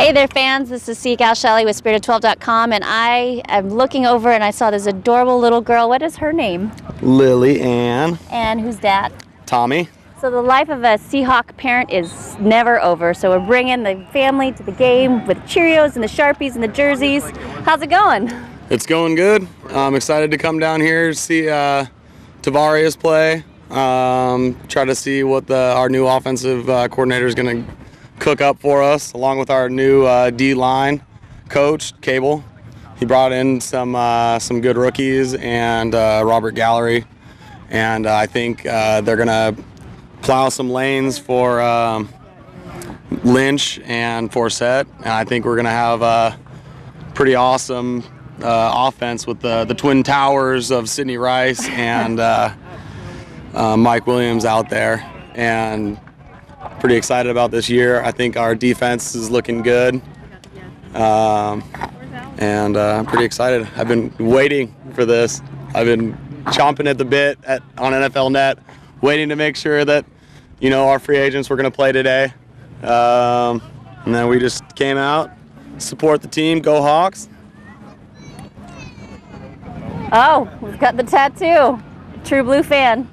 Hey there, fans. This is C. Shelley with Spirit12.com, and I am looking over and I saw this adorable little girl. What is her name? Lily Ann. And who's dad? Tommy. So the life of a Seahawk parent is never over. So we're bringing the family to the game with Cheerios and the Sharpies and the jerseys. How's it going? It's going good. I'm excited to come down here, see Tavarius play, try to see what our new offensive coordinator is going to cook up for us, along with our new D-line coach, Cable. He brought in some good rookies and Robert Gallery, and I think they're going to plow some lanes for Lynch and Forsett, and I think we're going to have a pretty awesome offense with the twin towers of Sidney Rice and Mike Williams out there, and pretty excited about this year. I think our defense is looking good, and I'm pretty excited. I've been waiting for this. I've been chomping at the bit on NFL Net, waiting to make sure that, you know, our free agents were going to play today, and then we just came out, support the team, go Hawks. Oh, we've got the tattoo. True Blue fan.